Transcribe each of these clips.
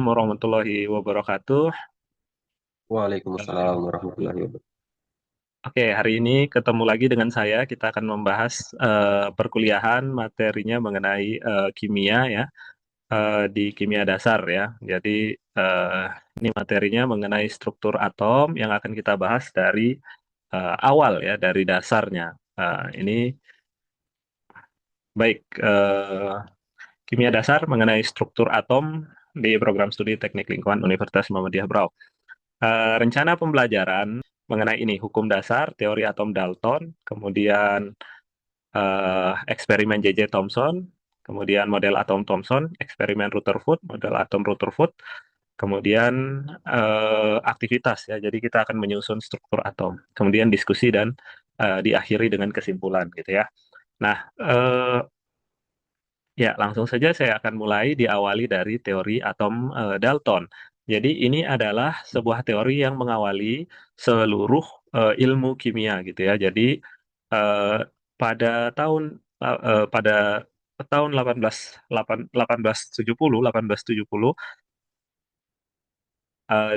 Warahmatullahi wabarakatuh. Waalaikumsalam warahmatullahi wabarakatuh. Oke, hari ini ketemu lagi dengan saya. Kita akan membahas perkuliahan materinya mengenai kimia ya, di kimia dasar ya. Jadi eh, ini materinya mengenai struktur atom yang akan kita bahas dari awal ya, dari dasarnya. Ini baik kimia dasar mengenai struktur atom di program studi Teknik Lingkungan Universitas Muhammadiyah Brau. Rencana pembelajaran mengenai ini hukum dasar, teori atom Dalton, kemudian eksperimen J.J. Thomson, kemudian model atom Thomson, eksperimen Rutherford, model atom Rutherford, kemudian aktivitas ya. Jadi kita akan menyusun struktur atom, kemudian diskusi dan diakhiri dengan kesimpulan gitu ya. Nah, ya, langsung saja saya akan mulai diawali dari teori atom Dalton. Jadi ini adalah sebuah teori yang mengawali seluruh ilmu kimia gitu ya. Jadi eh, pada tahun pada tahun 1870 eh,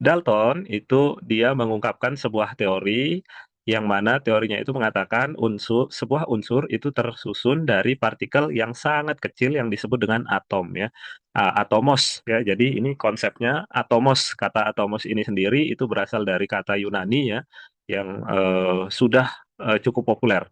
Dalton itu dia mengungkapkan sebuah teori yang mana teorinya itu mengatakan sebuah unsur itu tersusun dari partikel yang sangat kecil yang disebut dengan atom ya. Atomos ya. Jadi ini konsepnya atomos. Kata atomos ini sendiri itu berasal dari kata Yunani ya yang sudah cukup populer.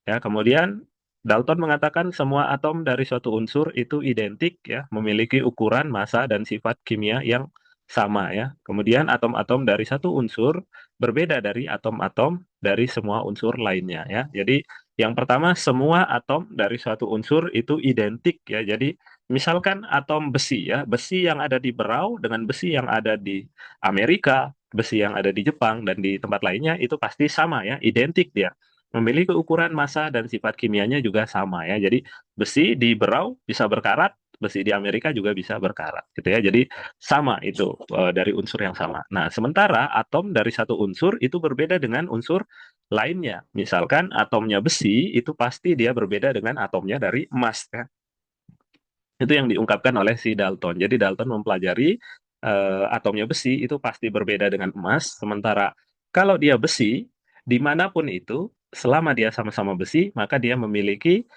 Ya, kemudian Dalton mengatakan semua atom dari suatu unsur itu identik ya, memiliki ukuran, massa dan sifat kimia yang sama ya. Kemudian atom-atom dari satu unsur berbeda dari atom-atom dari semua unsur lainnya ya. Jadi yang pertama semua atom dari suatu unsur itu identik ya. Jadi misalkan atom besi ya, besi yang ada di Berau dengan besi yang ada di Amerika, besi yang ada di Jepang dan di tempat lainnya itu pasti sama ya, identik dia memiliki ukuran massa dan sifat kimianya juga sama ya. Jadi besi di Berau bisa berkarat, besi di Amerika juga bisa berkarat gitu ya. Jadi sama itu dari unsur yang sama. Nah, sementara atom dari satu unsur itu berbeda dengan unsur lainnya. Misalkan atomnya besi itu pasti dia berbeda dengan atomnya dari emas ya. Itu yang diungkapkan oleh si Dalton. Jadi Dalton mempelajari atomnya besi itu pasti berbeda dengan emas, sementara kalau dia besi, dimanapun itu, selama dia sama-sama besi, maka dia memiliki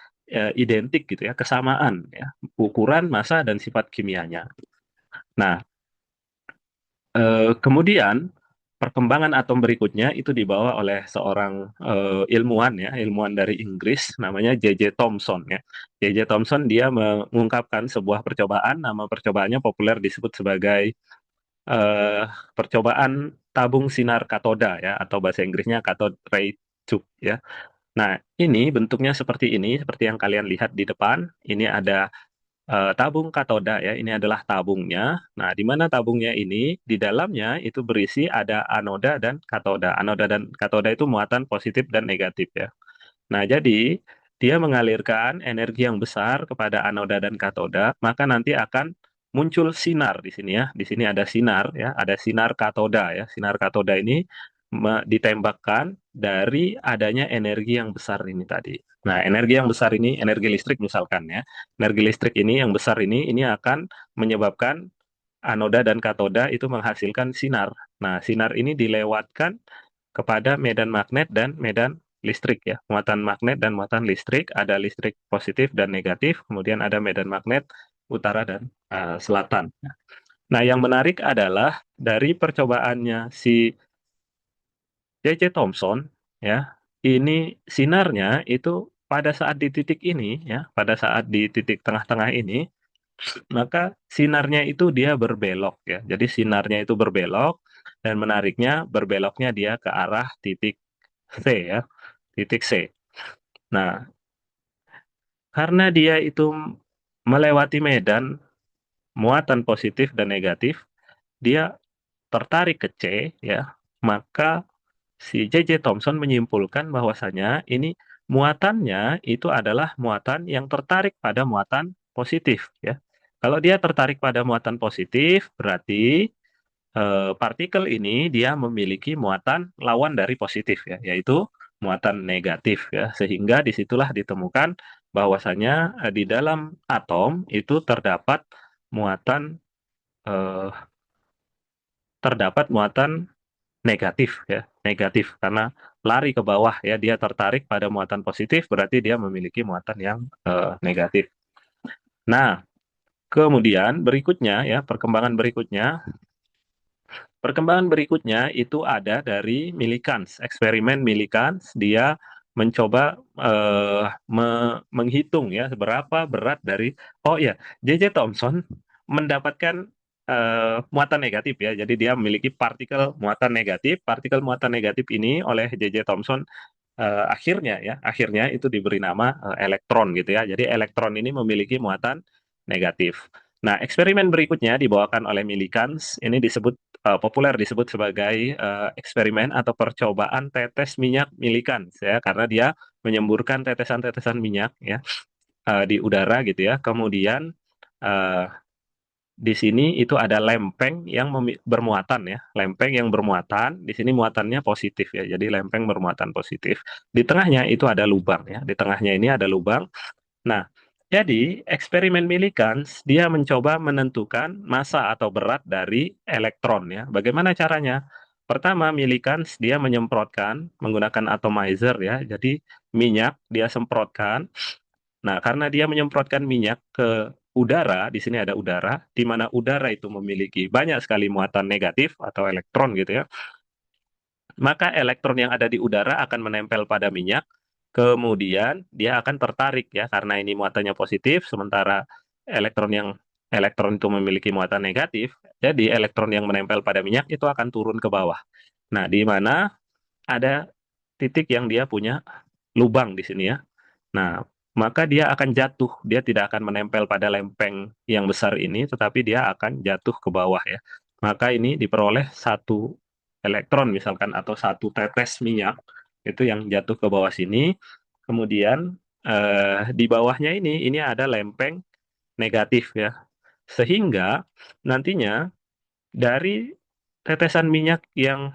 identik gitu ya, kesamaan ya, ukuran, massa dan sifat kimianya. Nah, kemudian perkembangan atom berikutnya itu dibawa oleh seorang ilmuwan ya, ilmuwan dari Inggris namanya J.J. Thomson ya. J.J. Thomson dia mengungkapkan sebuah percobaan, nama percobaannya populer disebut sebagai eh, percobaan tabung sinar katoda ya, atau bahasa Inggrisnya cathode ray tube ya. Nah, ini bentuknya seperti ini, seperti yang kalian lihat di depan. Ini ada tabung katoda ya, ini adalah tabungnya. Nah, di mana tabungnya ini? Di dalamnya itu berisi ada anoda dan katoda. Anoda dan katoda itu muatan positif dan negatif ya. Nah, jadi dia mengalirkan energi yang besar kepada anoda dan katoda, maka nanti akan muncul sinar di sini ya. Di sini ada sinar ya, ada sinar katoda ya. Sinar katoda ini ditembakkan dari adanya energi yang besar ini tadi. Nah, energi yang besar ini, energi listrik misalkan ya. Energi listrik ini yang besar ini akan menyebabkan anoda dan katoda itu menghasilkan sinar. Nah, sinar ini dilewatkan kepada medan magnet dan medan listrik ya. Muatan magnet dan muatan listrik, ada listrik positif dan negatif, kemudian ada medan magnet utara dan selatan. Nah, yang menarik adalah dari percobaannya si J.J. Thomson ya, ini sinarnya itu pada saat di titik ini ya, pada saat di titik tengah-tengah ini, maka sinarnya itu dia berbelok ya. Jadi sinarnya itu berbelok dan menariknya berbeloknya dia ke arah titik C ya, titik C. Nah, karena dia itu melewati medan muatan positif dan negatif, dia tertarik ke C ya, maka si J.J. Thomson menyimpulkan bahwasanya ini muatannya itu adalah muatan yang tertarik pada muatan positif ya. Kalau dia tertarik pada muatan positif, berarti partikel ini dia memiliki muatan lawan dari positif ya, yaitu muatan negatif ya. Sehingga disitulah ditemukan bahwasanya di dalam atom itu terdapat muatan eh, terdapat muatan negatif ya, negatif karena lari ke bawah ya, dia tertarik pada muatan positif berarti dia memiliki muatan yang negatif. Nah, kemudian berikutnya ya, perkembangan berikutnya itu ada dari Millikan, eksperimen Millikan, dia mencoba menghitung ya seberapa berat dari, oh ya, J.J. Thomson mendapatkan muatan negatif ya, jadi dia memiliki partikel muatan negatif ini oleh J.J. Thomson akhirnya itu diberi nama elektron gitu ya. Jadi elektron ini memiliki muatan negatif. Nah, eksperimen berikutnya dibawakan oleh Millikan, ini populer disebut sebagai eksperimen atau percobaan tetes minyak Millikan ya, karena dia menyemburkan tetesan-tetesan minyak ya di udara gitu ya. Kemudian eh, di sini itu ada lempeng yang bermuatan ya, lempeng yang bermuatan. Di sini muatannya positif ya, jadi lempeng bermuatan positif. Di tengahnya itu ada lubang ya, di tengahnya ini ada lubang. Nah, jadi eksperimen Millikan dia mencoba menentukan massa atau berat dari elektron ya. Bagaimana caranya? Pertama, Millikan dia menyemprotkan menggunakan atomizer ya. Jadi minyak dia semprotkan. Nah, karena dia menyemprotkan minyak ke udara, di sini ada udara, di mana udara itu memiliki banyak sekali muatan negatif atau elektron gitu ya, maka elektron yang ada di udara akan menempel pada minyak, kemudian dia akan tertarik ya, karena ini muatannya positif, sementara elektron yang elektron itu memiliki muatan negatif, jadi elektron yang menempel pada minyak itu akan turun ke bawah. Nah, di mana ada titik yang dia punya lubang di sini ya. Nah, maka dia akan jatuh. Dia tidak akan menempel pada lempeng yang besar ini, tetapi dia akan jatuh ke bawah ya. Maka ini diperoleh satu elektron misalkan atau satu tetes minyak itu yang jatuh ke bawah sini. Kemudian di bawahnya ini ada lempeng negatif ya. Sehingga nantinya dari tetesan minyak yang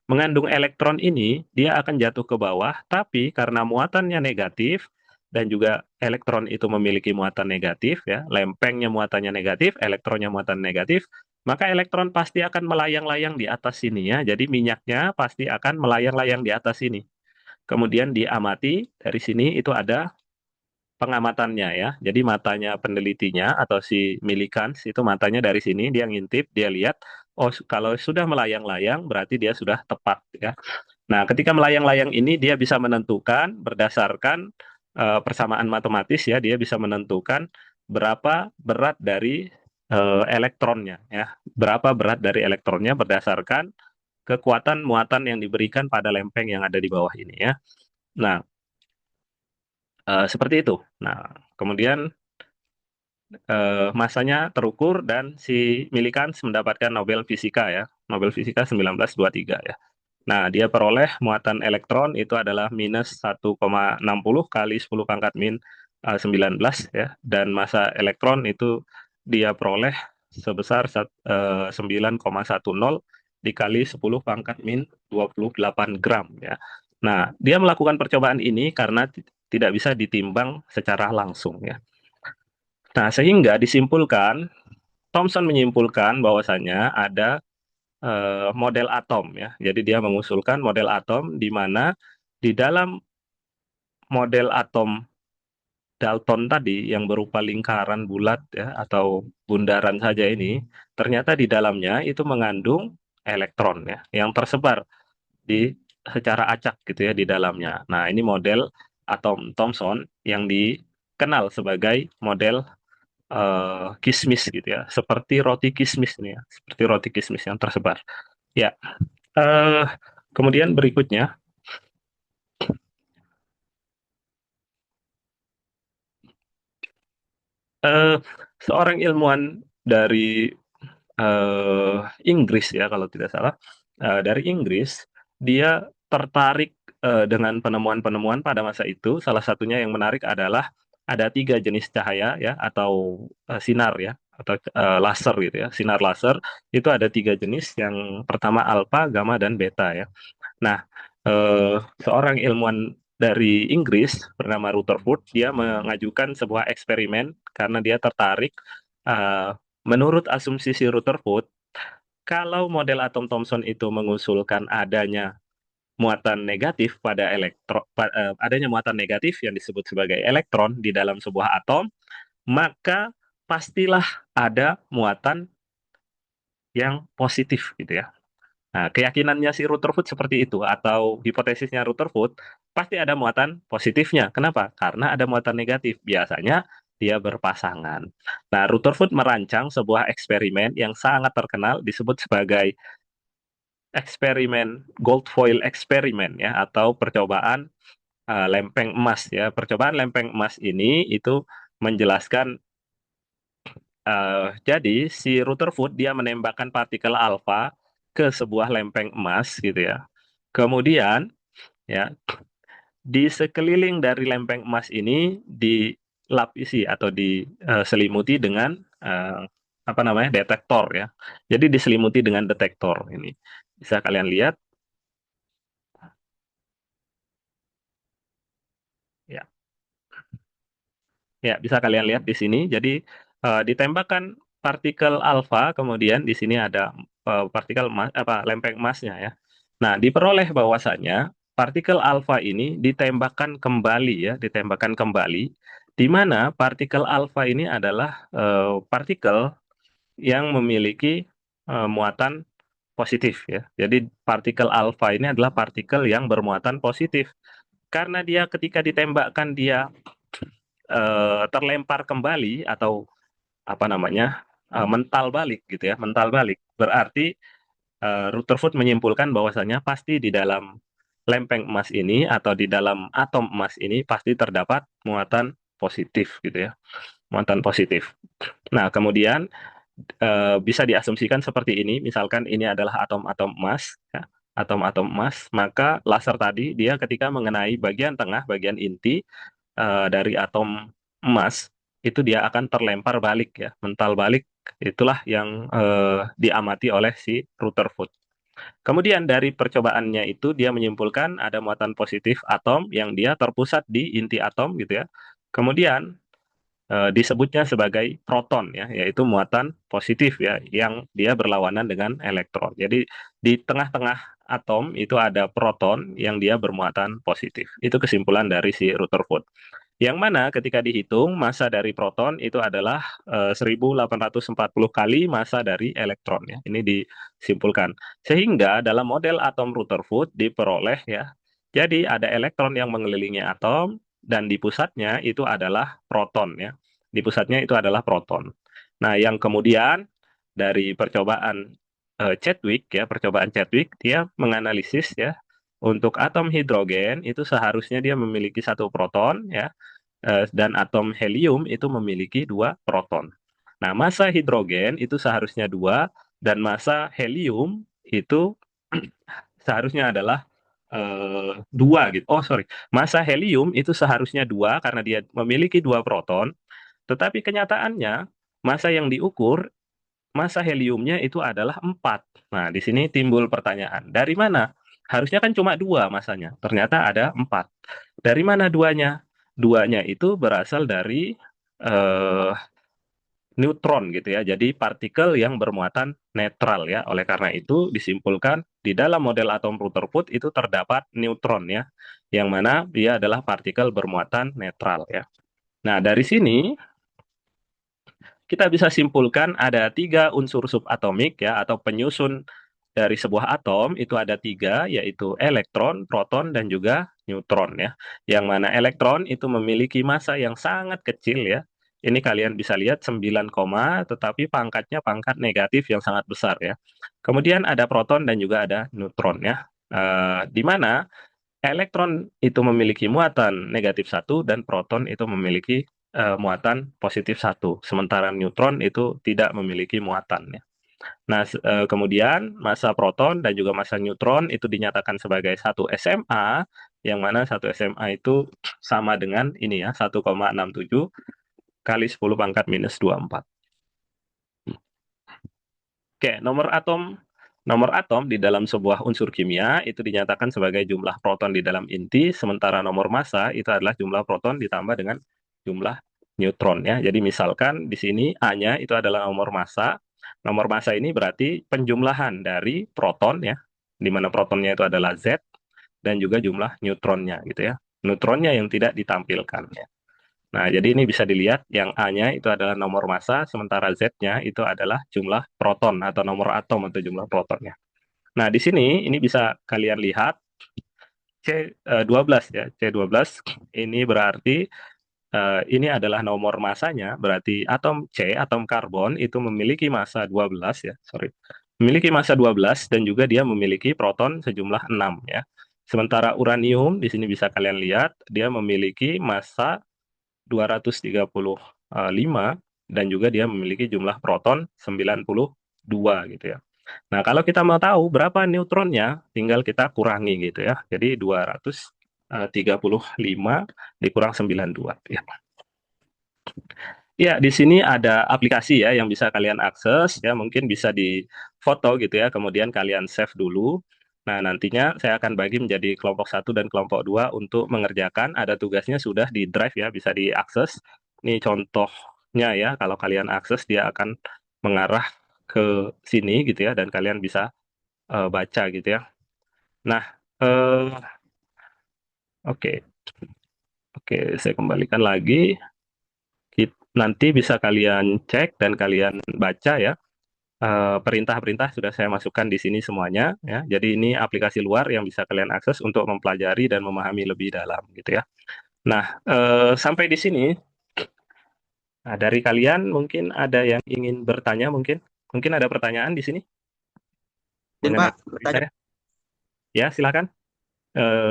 mengandung elektron ini, dia akan jatuh ke bawah, tapi karena muatannya negatif, dan juga elektron itu memiliki muatan negatif, ya, lempengnya muatannya negatif, elektronnya muatan negatif, maka elektron pasti akan melayang-layang di atas sini ya. Jadi minyaknya pasti akan melayang-layang di atas sini. Kemudian diamati dari sini itu ada pengamatannya ya. Jadi matanya penelitinya atau si Millikan itu matanya dari sini dia ngintip, dia lihat oh kalau sudah melayang-layang berarti dia sudah tepat ya. Nah, ketika melayang-layang ini dia bisa menentukan berdasarkan persamaan matematis ya, dia bisa menentukan berapa berat dari elektronnya ya. Berapa berat dari elektronnya berdasarkan kekuatan muatan yang diberikan pada lempeng yang ada di bawah ini ya. Nah, seperti itu. Nah, kemudian masanya terukur dan si Millikan mendapatkan Nobel Fisika ya, Nobel Fisika 1923 ya. Nah, dia peroleh muatan elektron itu adalah minus 1,60 kali 10 pangkat min 19 ya, dan massa elektron itu dia peroleh sebesar 9,10 dikali 10 pangkat min 28 gram ya. Nah, dia melakukan percobaan ini karena tidak bisa ditimbang secara langsung ya. Nah, sehingga Thomson menyimpulkan bahwasanya ada model atom ya. Jadi dia mengusulkan model atom di mana di dalam model atom Dalton tadi yang berupa lingkaran bulat ya atau bundaran saja ini, ternyata di dalamnya itu mengandung elektron ya yang tersebar di secara acak gitu ya di dalamnya. Nah, ini model atom Thomson yang dikenal sebagai model kismis gitu ya, seperti roti kismis nih ya, seperti roti kismis yang tersebar. Ya, eh, kemudian berikutnya, eh, seorang ilmuwan dari Inggris ya kalau tidak salah, dari Inggris, dia tertarik dengan penemuan-penemuan pada masa itu. Salah satunya yang menarik adalah ada tiga jenis cahaya ya atau sinar ya atau laser gitu ya. Sinar laser itu ada tiga jenis. Yang pertama alfa, gamma, dan beta ya. Nah, seorang ilmuwan dari Inggris bernama Rutherford, dia mengajukan sebuah eksperimen karena dia tertarik eh, menurut asumsi si Rutherford, kalau model atom Thomson itu mengusulkan adanya muatan negatif yang disebut sebagai elektron di dalam sebuah atom, maka pastilah ada muatan yang positif gitu ya. Nah, keyakinannya si Rutherford seperti itu atau hipotesisnya Rutherford pasti ada muatan positifnya. Kenapa? Karena ada muatan negatif. Biasanya dia berpasangan. Nah, Rutherford merancang sebuah eksperimen yang sangat terkenal disebut sebagai eksperimen gold foil eksperimen ya atau percobaan lempeng emas ya. Percobaan lempeng emas ini itu menjelaskan jadi si Rutherford dia menembakkan partikel alfa ke sebuah lempeng emas gitu ya. Kemudian ya di sekeliling dari lempeng emas ini dilapisi atau diselimuti dengan eh, apa namanya detektor ya. Jadi diselimuti dengan detektor ini. Bisa kalian lihat ya. Ya, bisa kalian lihat di sini. Jadi ditembakkan partikel alfa, kemudian di sini ada partikel emas, apa lempeng emasnya ya. Nah, diperoleh bahwasanya partikel alfa ini ditembakkan kembali ya, ditembakkan kembali, di mana partikel alfa ini adalah partikel yang memiliki muatan positif ya. Jadi partikel alfa ini adalah partikel yang bermuatan positif. Karena dia ketika ditembakkan dia terlempar kembali atau apa namanya mental balik gitu ya, mental balik. Berarti Rutherford menyimpulkan bahwasanya pasti di dalam lempeng emas ini atau di dalam atom emas ini pasti terdapat muatan positif gitu ya, muatan positif. Nah, kemudian bisa diasumsikan seperti ini, misalkan ini adalah atom-atom emas, ya, atom-atom emas, maka laser tadi dia ketika mengenai bagian tengah, bagian inti dari atom emas, itu dia akan terlempar balik ya, mental balik. Itulah yang diamati oleh si Rutherford. Kemudian dari percobaannya itu dia menyimpulkan ada muatan positif atom yang dia terpusat di inti atom gitu ya. Kemudian disebutnya sebagai proton ya, yaitu muatan positif ya, yang dia berlawanan dengan elektron. Jadi di tengah-tengah atom itu ada proton yang dia bermuatan positif. Itu kesimpulan dari si Rutherford. Yang mana ketika dihitung massa dari proton itu adalah 1840 kali massa dari elektron ya. Ini disimpulkan. Sehingga dalam model atom Rutherford diperoleh ya. Jadi ada elektron yang mengelilingi atom dan di pusatnya itu adalah proton ya. Di pusatnya itu adalah proton. Nah, yang kemudian dari percobaan Chadwick ya, percobaan Chadwick dia menganalisis ya untuk atom hidrogen itu seharusnya dia memiliki satu proton ya, dan atom helium itu memiliki dua proton. Nah, massa hidrogen itu seharusnya dua dan massa helium itu seharusnya adalah dua gitu. Oh sorry, massa helium itu seharusnya dua karena dia memiliki dua proton, tetapi kenyataannya massa yang diukur massa heliumnya itu adalah 4. Nah, di sini timbul pertanyaan, dari mana? Harusnya kan cuma dua masanya, ternyata ada 4. Dari mana duanya? Duanya itu berasal dari eh, neutron gitu ya, jadi partikel yang bermuatan netral ya. Oleh karena itu disimpulkan di dalam model atom Rutherford itu terdapat neutron ya, yang mana dia adalah partikel bermuatan netral ya. Nah, dari sini kita bisa simpulkan ada tiga unsur subatomik ya atau penyusun dari sebuah atom itu ada tiga yaitu elektron, proton, dan juga neutron ya. Yang mana elektron itu memiliki massa yang sangat kecil ya. Ini kalian bisa lihat 9, tetapi pangkatnya pangkat negatif yang sangat besar ya. Kemudian ada proton dan juga ada neutron ya. Di mana elektron itu memiliki muatan negatif satu dan proton itu memiliki muatan positif satu, sementara neutron itu tidak memiliki muatan ya. Nah, kemudian massa proton dan juga massa neutron itu dinyatakan sebagai satu SMA, yang mana satu SMA itu sama dengan ini ya, 1,67 kali 10 pangkat minus 24. Oke, nomor atom di dalam sebuah unsur kimia itu dinyatakan sebagai jumlah proton di dalam inti, sementara nomor massa itu adalah jumlah proton ditambah dengan jumlah neutron ya. Jadi misalkan di sini A-nya itu adalah nomor massa. Nomor massa ini berarti penjumlahan dari proton ya, di mana protonnya itu adalah Z dan juga jumlah neutronnya gitu ya. Neutronnya yang tidak ditampilkan ya. Nah, jadi ini bisa dilihat yang A-nya itu adalah nomor massa, sementara Z-nya itu adalah jumlah proton atau nomor atom atau jumlah protonnya. Nah, di sini ini bisa kalian lihat C12 ya. C12 ini berarti ini adalah nomor massanya, berarti atom C, atom karbon itu memiliki massa 12 ya, sorry. Memiliki massa 12 dan juga dia memiliki proton sejumlah 6 ya. Sementara uranium di sini bisa kalian lihat dia memiliki massa 235 dan juga dia memiliki jumlah proton 92 gitu ya. Nah, kalau kita mau tahu berapa neutronnya, tinggal kita kurangi gitu ya. Jadi 235 dikurang 92 ya. Ya, di sini ada aplikasi ya yang bisa kalian akses ya, mungkin bisa di foto gitu ya, kemudian kalian save dulu. Nah, nantinya saya akan bagi menjadi kelompok satu dan kelompok 2 untuk mengerjakan. Ada tugasnya sudah di Drive ya, bisa diakses. Ini contohnya ya, kalau kalian akses dia akan mengarah ke sini gitu ya, dan kalian bisa baca gitu ya. Nah, eh, oke, oke, saya kembalikan lagi. Nanti bisa kalian cek dan kalian baca ya. Perintah-perintah sudah saya masukkan di sini semuanya ya. Jadi ini aplikasi luar yang bisa kalian akses untuk mempelajari dan memahami lebih dalam gitu ya. Nah, sampai di sini, nah, dari kalian mungkin ada yang ingin bertanya mungkin? Mungkin ada pertanyaan di sini Izin mengenai Pak, materi bertanya. saya? Ya, silakan.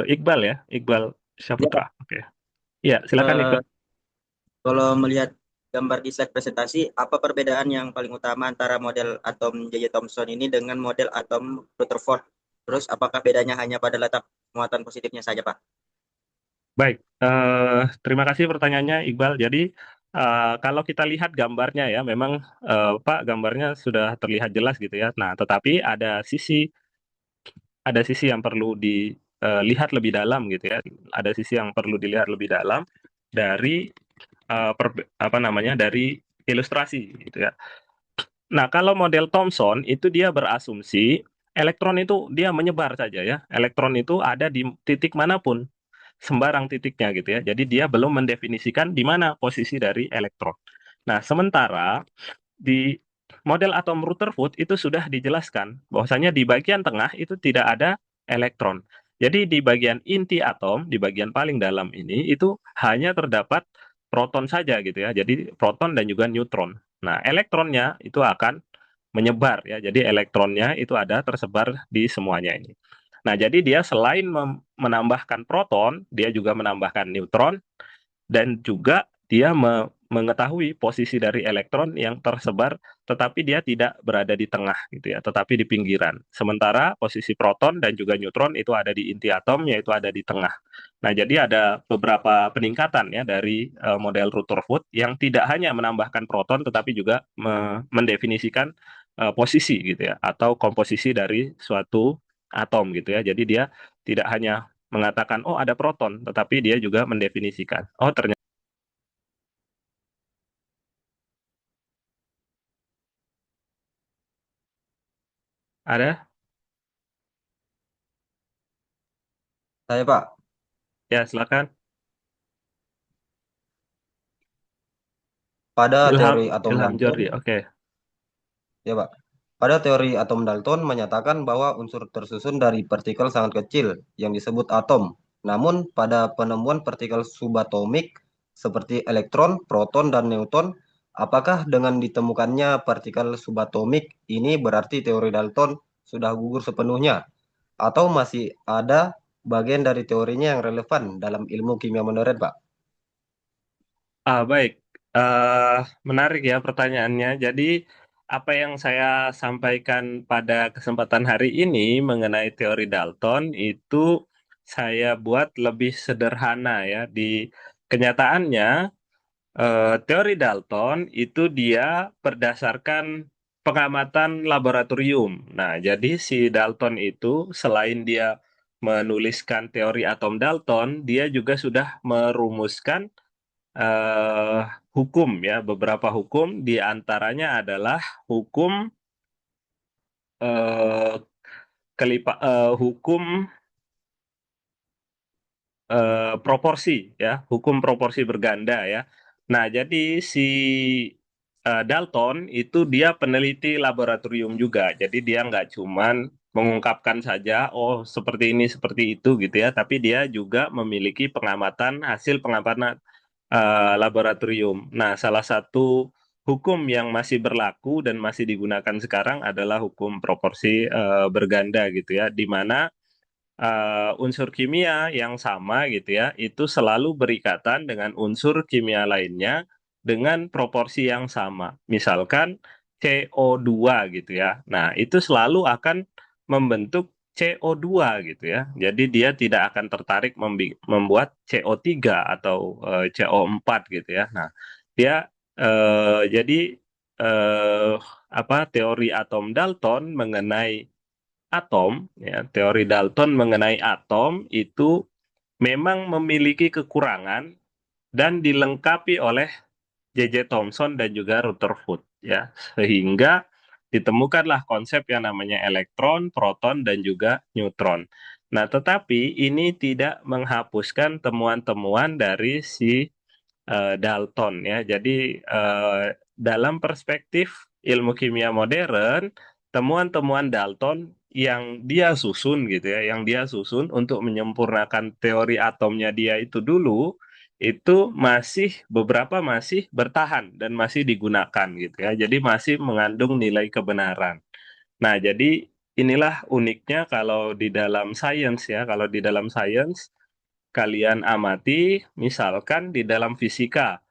Iqbal ya, Iqbal Ya, Syahputra. Pak. Oke. Ya, silakan Eh, Iqbal. Kalau melihat gambar di slide presentasi, apa perbedaan yang paling utama antara model atom J.J. Thomson ini dengan model atom Rutherford? Terus, apakah bedanya hanya pada letak muatan positifnya saja, Pak? Baik, terima kasih pertanyaannya Iqbal. Jadi kalau kita lihat gambarnya ya, memang Pak gambarnya sudah terlihat jelas gitu ya. Nah, tetapi ada sisi yang perlu dilihat lebih dalam gitu ya. Ada sisi yang perlu dilihat lebih dalam dari apa namanya dari ilustrasi gitu ya. Nah, kalau model Thomson itu dia berasumsi elektron itu dia menyebar saja ya. Elektron itu ada di titik manapun, sembarang titiknya gitu ya. Jadi dia belum mendefinisikan di mana posisi dari elektron. Nah, sementara di model atom Rutherford itu sudah dijelaskan bahwasanya di bagian tengah itu tidak ada elektron. Jadi di bagian inti atom, di bagian paling dalam ini itu hanya terdapat proton saja gitu ya. Jadi proton dan juga neutron. Nah, elektronnya itu akan menyebar ya. Jadi elektronnya itu ada tersebar di semuanya ini. Nah, jadi dia selain menambahkan proton, dia juga menambahkan neutron dan juga dia mengetahui posisi dari elektron yang tersebar, tetapi dia tidak berada di tengah gitu ya, tetapi di pinggiran. Sementara posisi proton dan juga neutron itu ada di inti atom, yaitu ada di tengah. Nah, jadi ada beberapa peningkatan ya dari model Rutherford yang tidak hanya menambahkan proton, tetapi juga mendefinisikan posisi gitu ya, atau komposisi dari suatu atom gitu ya. Jadi dia tidak hanya mengatakan oh ada proton, tetapi dia juga mendefinisikan oh ternyata ada. Saya, Pak, Ya, silakan. pada Ilham, teori atom Ilham Dalton, Jordi. Oke. ya, Pak. Pada teori atom Dalton menyatakan bahwa unsur tersusun dari partikel sangat kecil yang disebut atom. Namun, pada penemuan partikel subatomik seperti elektron, proton, dan neutron, apakah dengan ditemukannya partikel subatomik ini berarti teori Dalton sudah gugur sepenuhnya? Atau masih ada bagian dari teorinya yang relevan dalam ilmu kimia modern, Pak? Baik. Eh, Menarik ya pertanyaannya. Jadi, apa yang saya sampaikan pada kesempatan hari ini mengenai teori Dalton itu saya buat lebih sederhana ya. Di kenyataannya, teori Dalton itu dia berdasarkan pengamatan laboratorium. Nah, jadi si Dalton itu selain dia menuliskan teori atom Dalton, dia juga sudah merumuskan eh, hukum ya, beberapa hukum di antaranya adalah hukum eh, hukum proporsi ya, hukum proporsi berganda ya. Nah, jadi si Dalton itu dia peneliti laboratorium juga. Jadi dia nggak cuman mengungkapkan saja, oh seperti ini, seperti itu gitu ya, tapi dia juga memiliki pengamatan, hasil pengamatan laboratorium. Nah, salah satu hukum yang masih berlaku dan masih digunakan sekarang adalah hukum proporsi berganda gitu ya, di mana unsur kimia yang sama gitu ya, itu selalu berikatan dengan unsur kimia lainnya dengan proporsi yang sama. Misalkan CO2 gitu ya. Nah, itu selalu akan membentuk CO2 gitu ya. Jadi dia tidak akan tertarik membuat CO3 atau CO4 gitu ya. Nah, dia jadi eh, apa teori atom Dalton mengenai atom, ya, teori Dalton mengenai atom itu memang memiliki kekurangan dan dilengkapi oleh J.J. Thomson dan juga Rutherford, ya, sehingga ditemukanlah konsep yang namanya elektron, proton, dan juga neutron. Nah, tetapi ini tidak menghapuskan temuan-temuan dari si Dalton ya. Jadi dalam perspektif ilmu kimia modern, temuan-temuan Dalton yang dia susun gitu ya, yang dia susun untuk menyempurnakan teori atomnya dia itu dulu, itu masih beberapa masih bertahan dan masih digunakan gitu ya. Jadi masih mengandung nilai kebenaran. Nah, jadi inilah uniknya kalau di dalam sains ya, kalau di dalam sains kalian amati, misalkan di dalam fisika,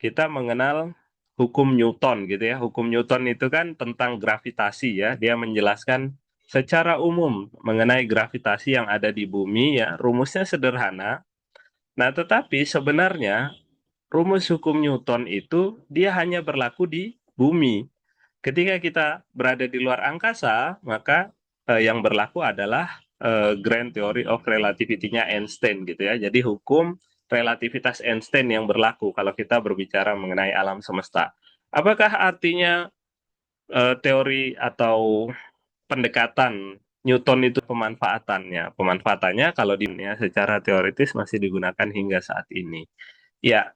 kita mengenal hukum Newton gitu ya. Hukum Newton itu kan tentang gravitasi ya. Dia menjelaskan secara umum mengenai gravitasi yang ada di bumi ya. Rumusnya sederhana. Nah, tetapi sebenarnya rumus hukum Newton itu dia hanya berlaku di bumi. Ketika kita berada di luar angkasa, maka yang berlaku adalah Grand Theory of Relativity-nya Einstein gitu ya. Jadi hukum relativitas Einstein yang berlaku kalau kita berbicara mengenai alam semesta. Apakah artinya teori atau pendekatan Newton itu pemanfaatannya? Pemanfaatannya kalau di dunia secara teoritis masih digunakan hingga saat ini. Ya,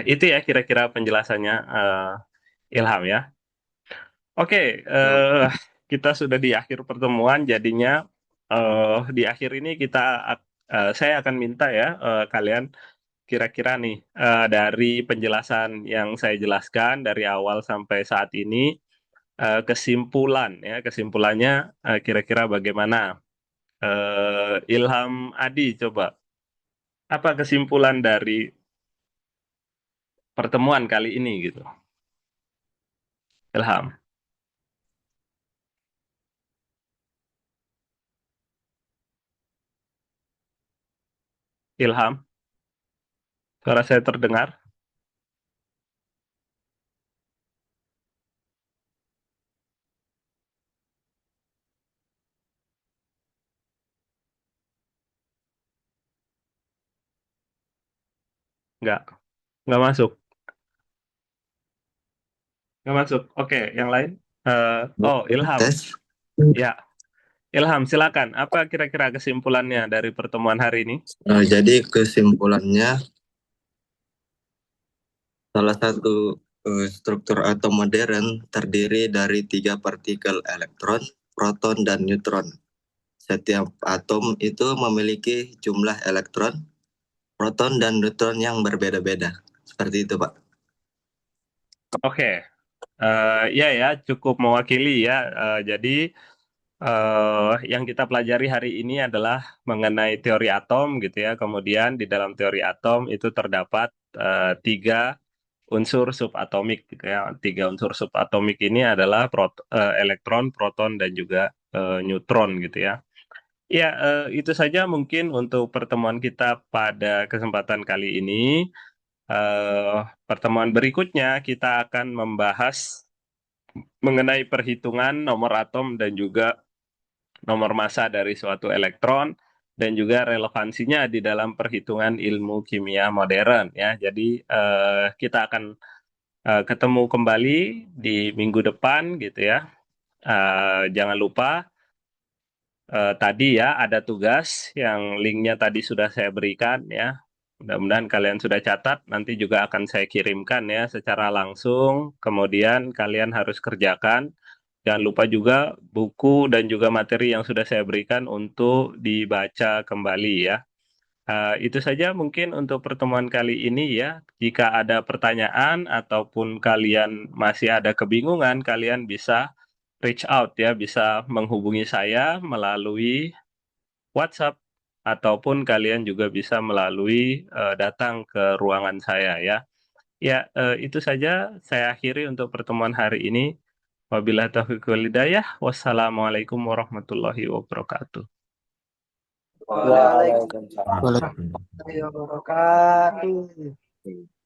itu ya kira-kira penjelasannya Ilham ya. Oke, Ya, kita sudah di akhir pertemuan, jadinya di akhir ini saya akan minta ya kalian kira-kira nih dari penjelasan yang saya jelaskan dari awal sampai saat ini kesimpulan ya kesimpulannya kira-kira bagaimana? Ilham Adi coba apa kesimpulan dari pertemuan kali ini gitu? Ilham, Ilham, suara saya terdengar? Nggak, nggak masuk. Nggak masuk. Oke, yang lain? Oh, Ilham. tes. Ya, Ilham, silakan. Apa kira-kira kesimpulannya dari pertemuan hari ini? Jadi kesimpulannya, salah satu struktur atom modern terdiri dari tiga partikel elektron, proton, dan neutron. Setiap atom itu memiliki jumlah elektron, proton, dan neutron yang berbeda-beda. Seperti itu, Pak. Oke, ya ya, cukup mewakili ya. Jadi yang kita pelajari hari ini adalah mengenai teori atom gitu ya. Kemudian di dalam teori atom itu terdapat tiga unsur subatomik gitu ya. Tiga unsur subatomik ini adalah elektron, proton, dan juga neutron gitu ya. Ya, itu saja mungkin untuk pertemuan kita pada kesempatan kali ini. Pertemuan berikutnya kita akan membahas mengenai perhitungan nomor atom dan juga nomor massa dari suatu elektron dan juga relevansinya di dalam perhitungan ilmu kimia modern ya. Jadi kita akan ketemu kembali di minggu depan gitu ya. Jangan lupa tadi ya ada tugas yang linknya tadi sudah saya berikan ya. Mudah-mudahan kalian sudah catat, nanti juga akan saya kirimkan ya secara langsung. Kemudian kalian harus kerjakan. Jangan lupa juga buku dan juga materi yang sudah saya berikan untuk dibaca kembali ya. Itu saja mungkin untuk pertemuan kali ini ya. Jika ada pertanyaan ataupun kalian masih ada kebingungan, kalian bisa reach out ya, bisa menghubungi saya melalui WhatsApp ataupun kalian juga bisa melalui datang ke ruangan saya ya. Ya, itu saja saya akhiri untuk pertemuan hari ini. Wabillahi taufiq wal hidayah. Wassalamualaikum warahmatullahi wabarakatuh. Waalaikumsalam. Waalaikumsalam warahmatullahi wabarakatuh.